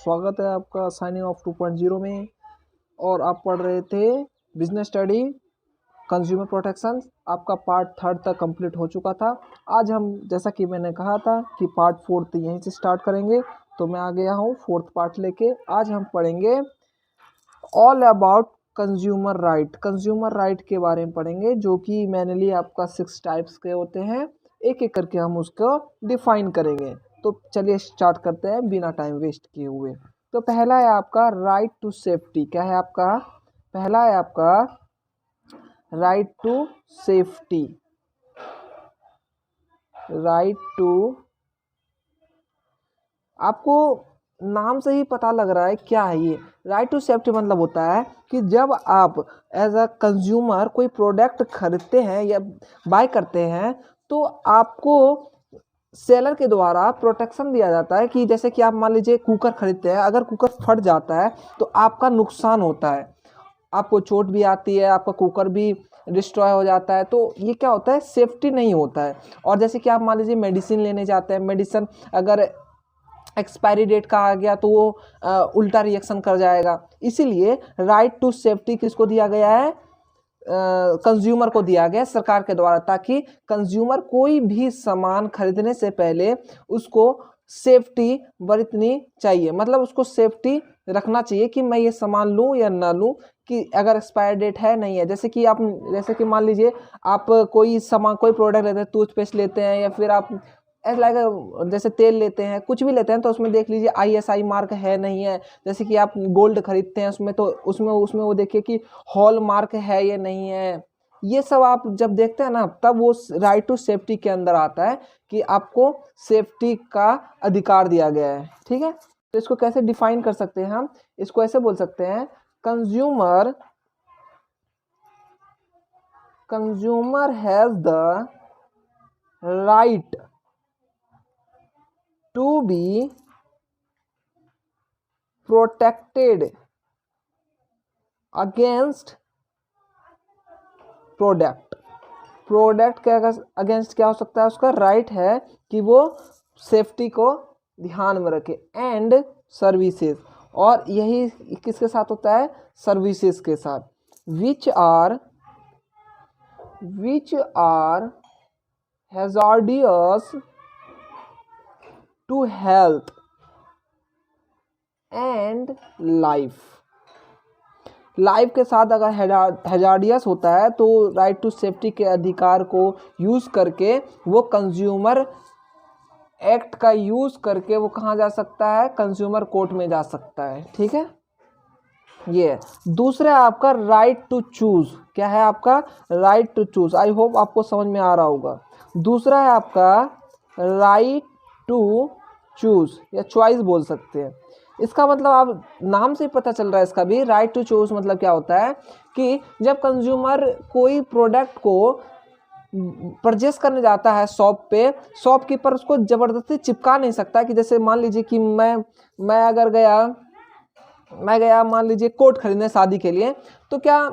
स्वागत है आपका साइनिंग ऑफ 2.0 में। और आप पढ़ रहे थे बिजनेस स्टडी कंज्यूमर प्रोटेक्शन। आपका पार्ट 3 तक कंप्लीट हो चुका था। आज हम, जैसा कि मैंने कहा था कि पार्ट 4 यहीं से स्टार्ट करेंगे, तो मैं आ गया हूँ 4th पार्ट लेके। आज हम पढ़ेंगे all about consumer right. Consumer right के बारे में पढ़ेंगे, जो कि मेनली आपका 6 टाइप्स के होते हैं। एक एक करके हम उसको डिफाइन करेंगे। तो चलिए स्टार्ट करते हैं बिना टाइम वेस्ट किए हुए। तो पहला है आपका राइट टू सेफ्टी। क्या है आपका? पहला है आपका right to safety. Right to, आपको नाम से ही पता लग रहा है क्या है ये। राइट टू सेफ्टी मतलब होता है कि जब आप एज अ कंज्यूमर कोई प्रोडक्ट खरीदते हैं या बाय करते हैं, तो आपको सेलर के द्वारा प्रोटेक्शन दिया जाता है कि जैसे कि आप मान लीजिए कुकर खरीदते हैं, अगर कुकर फट जाता है तो आपका नुकसान होता है, आपको चोट भी आती है, आपका कुकर भी डिस्ट्रॉय हो जाता है। तो ये क्या होता है, सेफ्टी नहीं होता है। और जैसे कि आप मान लीजिए मेडिसिन लेने जाते हैं, मेडिसिन अगर एक्सपायरी डेट का आ गया तो वो उल्टा रिएक्शन कर जाएगा। इसीलिए राइट टू सेफ्टी किसको दिया गया है? कंज्यूमर को दिया गया सरकार के द्वारा, ताकि कंज्यूमर कोई भी सामान खरीदने से पहले उसको सेफ्टी बरतनी चाहिए। मतलब उसको सेफ्टी रखना चाहिए कि मैं ये सामान लूं या ना लूं, कि अगर एक्सपायर डेट है नहीं है। जैसे कि मान लीजिए आप कोई सामान, कोई प्रोडक्ट लेते हैं, टूथपेस्ट लेते हैं, या फिर आप जैसे तेल लेते हैं, कुछ भी लेते हैं, तो उसमें देख लीजिए ISI मार्क है नहीं है। जैसे कि आप गोल्ड खरीदते हैं उसमें, तो उसमें वो देखिए कि हॉल मार्क है या नहीं है। ये सब आप जब देखते हैं ना, तब वो राइट टू सेफ्टी के अंदर आता है कि आपको सेफ्टी का अधिकार दिया गया है। ठीक है, तो इसको कैसे डिफाइन कर सकते हैं हम? इसको ऐसे बोल सकते हैं, consumer has the right to be protected against product के अगेंस्ट क्या हो सकता है? उसका राइट है कि वो सेफ्टी को ध्यान में रखे। एंड सर्विसेज, और यही किसके साथ होता है? सर्विसेज के साथ। Which are hazardous to health and life के साथ अगर हैजार्डियस होता है, तो राइट टू सेफ्टी के अधिकार को यूज करके वो कंज्यूमर एक्ट का यूज करके वो कहाँ जा सकता है? कंज्यूमर कोर्ट में जा सकता है। ठीक है, ये दूसरा है आपका राइट टू चूज। क्या है आपका? Right to choose. I hope आपको समझ में आ रहा होगा। दूसरा है आपका राइट टू चूज, या चॉइस बोल सकते हैं। इसका मतलब आप नाम से पता चल रहा है इसका भी। राइट टू चूज मतलब क्या होता है कि जब कंज्यूमर कोई प्रोडक्ट को परचेस करने जाता है शॉप पे, शॉपकीपर उसको जबरदस्ती चिपका नहीं सकता। कि जैसे मान लीजिए कि मैं अगर गया मान लीजिए कोट खरीदने शादी के लिए, तो क्या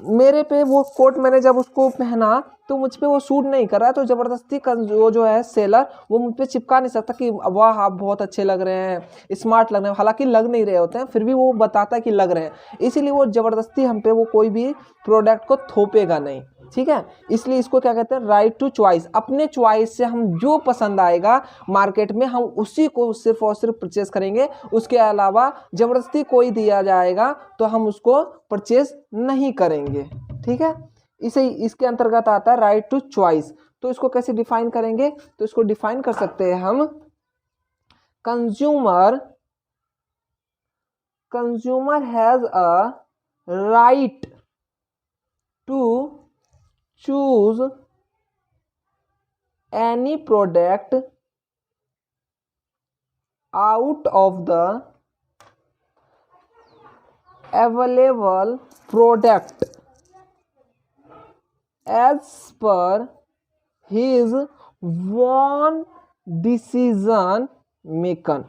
मेरे पे वो कोट, मैंने जब उसको पहना तो मुझ पे वो सूट नहीं कर रहा है, तो जबरदस्ती वो जो है सेलर, वो मुझ पे चिपका नहीं सकता कि वाह आप बहुत अच्छे लग रहे हैं, स्मार्ट लग रहे हैं। हालांकि लग नहीं रहे होते हैं, फिर भी वो बताता है कि लग रहे हैं। इसीलिए वो जबरदस्ती हम पे वो कोई भी प्रोडक्ट को थोपेगा नहीं। ठीक है, इसलिए इसको क्या कहते हैं? Right to choice. अपने चॉइस से हम जो पसंद आएगा मार्केट में, हम उसी को सिर्फ और सिर्फ परचेस करेंगे। उसके अलावा जबरदस्ती कोई दिया जाएगा तो हम उसको परचेस नहीं करेंगे। ठीक है, इसके अंतर्गत आता है राइट टू चॉइस। तो इसको कैसे डिफाइन करेंगे? तो इसको डिफाइन कर सकते हैं हम, consumer has a right to choose any product out of the available product as per his own decision making।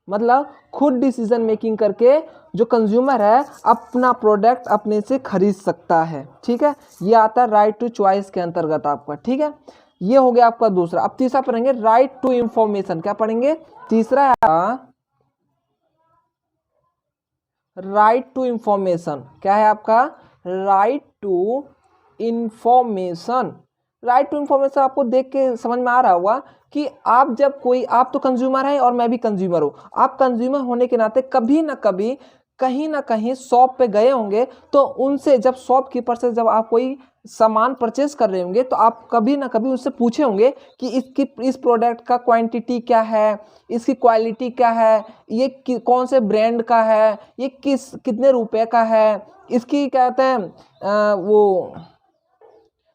मतलब खुद डिसीजन मेकिंग करके जो कंज्यूमर है अपना प्रोडक्ट अपने से खरीद सकता है। ठीक है, ये आता है राइट टू चॉइस के अंतर्गत आपका। ठीक है, ये हो गया आपका दूसरा। अब तीसरा पढ़ेंगे राइट टू इंफॉर्मेशन। क्या पढ़ेंगे? तीसरा राइट टू इंफॉर्मेशन। क्या है आपका? Right to information. Right to information आपको देख के समझ में आ रहा होगा कि आप जब कोई, आप तो कंज्यूमर है और मैं भी कंज्यूमर हूँ, आप कंज्यूमर होने के नाते कभी ना कभी कहीं ना कहीं शॉप पे गए होंगे, तो उनसे जब शॉपकीपर से जब आप कोई सामान परचेज कर रहे होंगे तो आप कभी ना कभी उससे पूछे होंगे कि इस प्रोडक्ट का क्वांटिटी क्या है, इसकी क्वालिटी क्या है, ये कौन से ब्रांड का है, ये कितने रुपए का है, इसकी क्या कहते हैं वो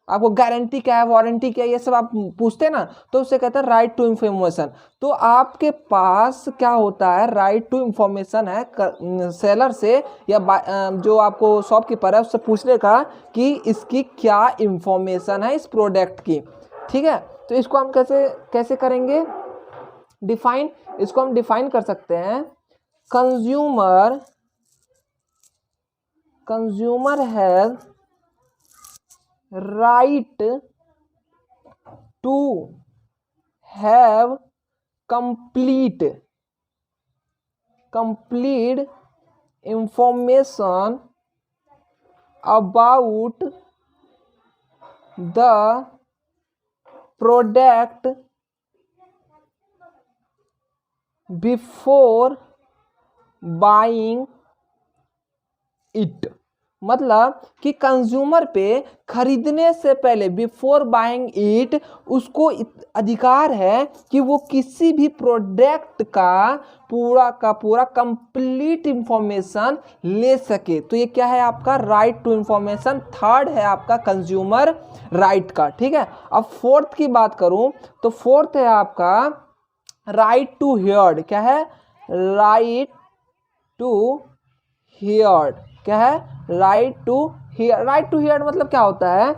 आपको गारंटी क्या है, वारंटी क्या है, ये सब आप पूछते हैं ना, तो उससे कहते हैं राइट टू इंफॉर्मेशन। तो आपके पास क्या होता है? राइट टू इंफॉर्मेशन है सेलर से या जो आपको शॉपकीपर है उससे पूछने का कि इसकी क्या इंफॉर्मेशन है इस प्रोडक्ट की। ठीक है, तो इसको हम कैसे करेंगे डिफाइन? इसको हम डिफाइन कर सकते हैं, consumer has right to have complete information about the product before buying it। मतलब कि कंज्यूमर पे खरीदने से पहले, बिफोर बाइंग इट, उसको अधिकार है कि वो किसी भी प्रोडक्ट का पूरा कंप्लीट इंफॉर्मेशन ले सके। तो ये क्या है आपका? Right to information. थर्ड है आपका कंज्यूमर राइट का। ठीक है, अब फोर्थ की बात करूं तो फोर्थ है आपका राइट टू हियर्ड। क्या है? Right to heard. क्या है? Right to hear. Right to hear मतलब क्या होता है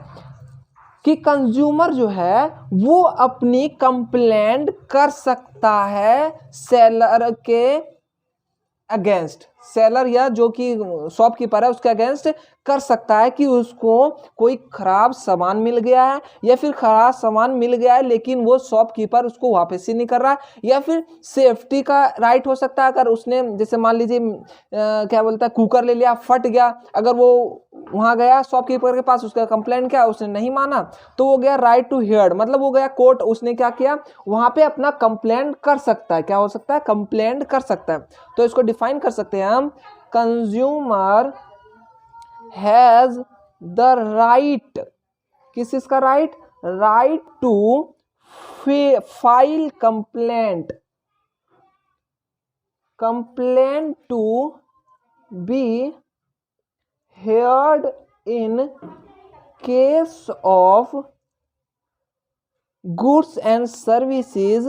कि कंज्यूमर जो है वो अपनी कंप्लेंट कर सकता है सेलर के अगेंस्ट, सेलर या जो कि शॉपकीपर है उसके अगेंस्ट कर सकता है कि उसको कोई खराब सामान मिल गया है, या फिर खराब सामान मिल गया है लेकिन वो शॉपकीपर उसको वापस ही नहीं कर रहा है, या फिर सेफ्टी का राइट हो सकता है। अगर उसने जैसे मान लीजिए क्या बोलता है कुकर ले लिया, फट गया, अगर वो वहां गया शॉपकीपर के पास, उसका कंप्लेंट किया, उसने नहीं माना, तो वो गया राइट टू हियर, मतलब वो गया कोर्ट, उसने क्या किया वहां पे अपना कंप्लेंट कर सकता है। क्या हो सकता है? कंप्लेंट कर सकता है। तो इसको डिफाइन कर सकते हैं हम, कंज्यूमर हैज द राइट, किस चीज का right? Right to file complaint to be heard in case of goods and services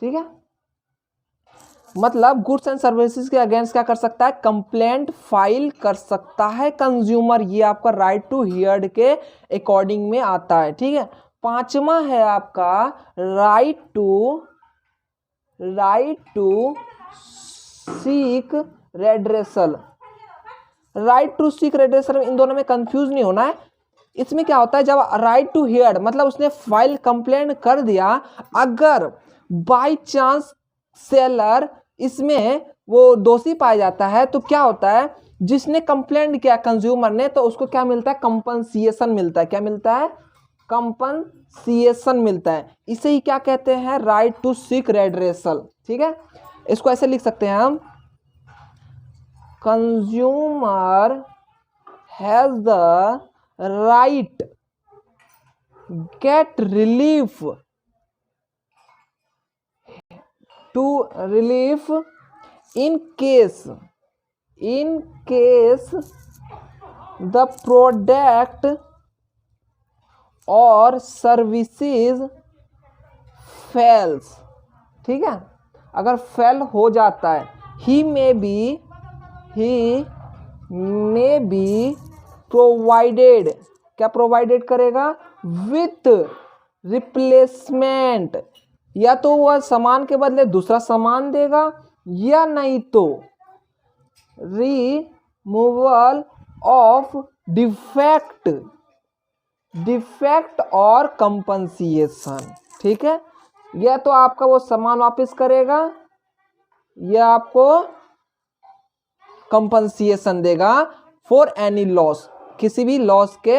ठीक है, मतलब गुड्स एंड सर्विसेज के अगेंस्ट क्या कर सकता है? कंप्लेंट फाइल कर सकता है कंज्यूमर। ये आपका राइट टू हियर्ड के अकॉर्डिंग में आता है। ठीक है, पांचवा है आपका right to seek redressal. Right to seek redressal, इन दोनों में कंफ्यूज नहीं होना है। इसमें क्या होता है, जब राइट टू हियर मतलब उसने फाइल कंप्लेंट कर दिया, अगर बाय चांस सेलर इसमें वो दोषी पाया जाता है तो क्या होता है, जिसने कंप्लेंट किया कंज्यूमर ने, तो उसको क्या मिलता है? कंपनसेशन मिलता है। क्या मिलता है? कंपनसेशन मिलता है। इसे ही क्या कहते हैं? Right to seek redressal. ठीक है, इसको ऐसे लिख सकते हैं हम, consumer has the right get relief in case the product or services fails। ठीक है, अगर फेल हो जाता है, he may be provided, क्या प्रोवाइडेड करेगा? विथ रिप्लेसमेंट, या तो वह सामान के बदले दूसरा सामान देगा, या नहीं तो रिमूवल ऑफ डिफेक्ट और कंपनसेशन। ठीक है, या तो आपका वो सामान वापस करेगा या आपको कंपनसेशन देगा फॉर एनी लॉस, किसी भी लॉस के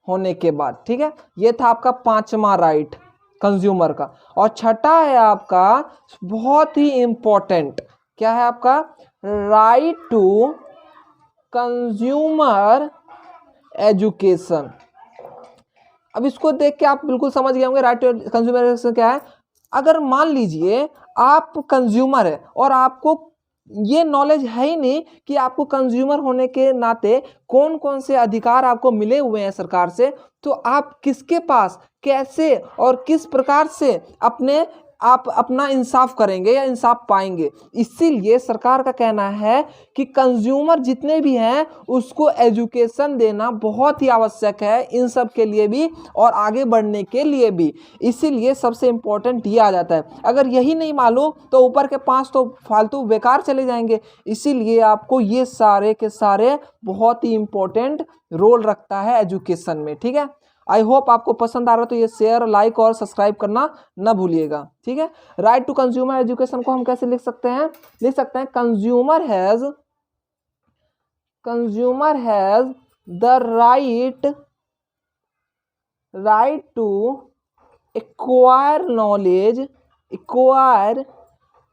होने के बाद। ठीक है, ये था आपका 5वां राइट कंज्यूमर का। और छठा है आपका बहुत ही इंपॉर्टेंट, क्या है आपका? Right to consumer education. अब इसको देख के आप बिल्कुल समझ गए होंगे राइट टू कंज्यूमर एजुकेशन क्या है। अगर मान लीजिए आप कंज्यूमर है और आपको ये नॉलेज है ही नहीं कि आपको कंज्यूमर होने के नाते कौन कौन से अधिकार आपको मिले हुए हैं सरकार से, तो आप किसके पास कैसे और किस प्रकार से आप अपना इंसाफ करेंगे या इंसाफ पाएंगे। इसीलिए सरकार का कहना है कि कंज्यूमर जितने भी हैं उसको एजुकेशन देना बहुत ही आवश्यक है, इन सब के लिए भी और आगे बढ़ने के लिए भी। इसीलिए सबसे इम्पोर्टेंट ये आ जाता है। अगर यही नहीं मालूम तो ऊपर के 5 तो फालतू बेकार चले जाएंगे। इसीलिए आपको ये सारे के सारे बहुत ही इम्पोर्टेंट रोल रखता है एजुकेशन में। ठीक है, आई होप आपको पसंद आ रहा है, तो ये शेयर, लाइक और सब्सक्राइब करना ना भूलिएगा। ठीक है, राइट टू कंज्यूमर एजुकेशन को हम कैसे लिख सकते हैं? लिख सकते हैं consumer has the right to acquire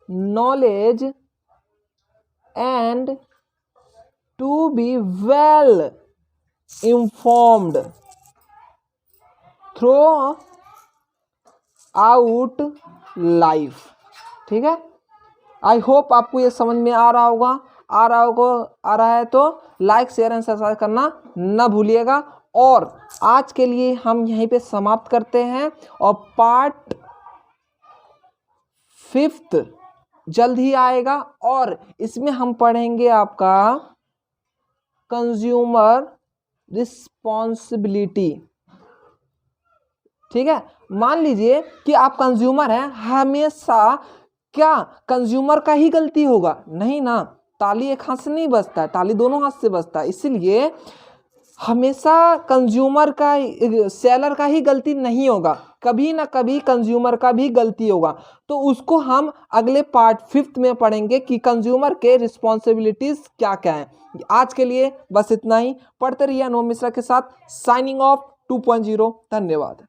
knowledge and to be well informed throughout life. ठीक है, आई होप आपको ये समझ में आ रहा है तो लाइक शेयर एंड सब्सक्राइब करना ना भूलिएगा। और आज के लिए हम यहीं पे समाप्त करते हैं और पार्ट 5 जल्द ही आएगा और इसमें हम पढ़ेंगे आपका कंज्यूमर रिस्पॉन्सिबिलिटी। ठीक है, मान लीजिए कि आप कंज्यूमर हैं, हमेशा क्या कंज्यूमर का ही गलती होगा? नहीं ना, ताली एक हाथ से नहीं बजता है, ताली दोनों हाथ से बजता है। इसीलिए हमेशा कंज्यूमर का, सेलर का ही गलती नहीं होगा, कभी ना कभी कंज्यूमर का भी गलती होगा। तो उसको हम अगले पार्ट 5 में पढ़ेंगे कि कंज्यूमर के रिस्पॉन्सिबिलिटीज क्या क्या हैं। आज के लिए बस इतना ही। पढ़ते रहिए अनुभव मिश्रा के साथ। Signing off 2.0। धन्यवाद।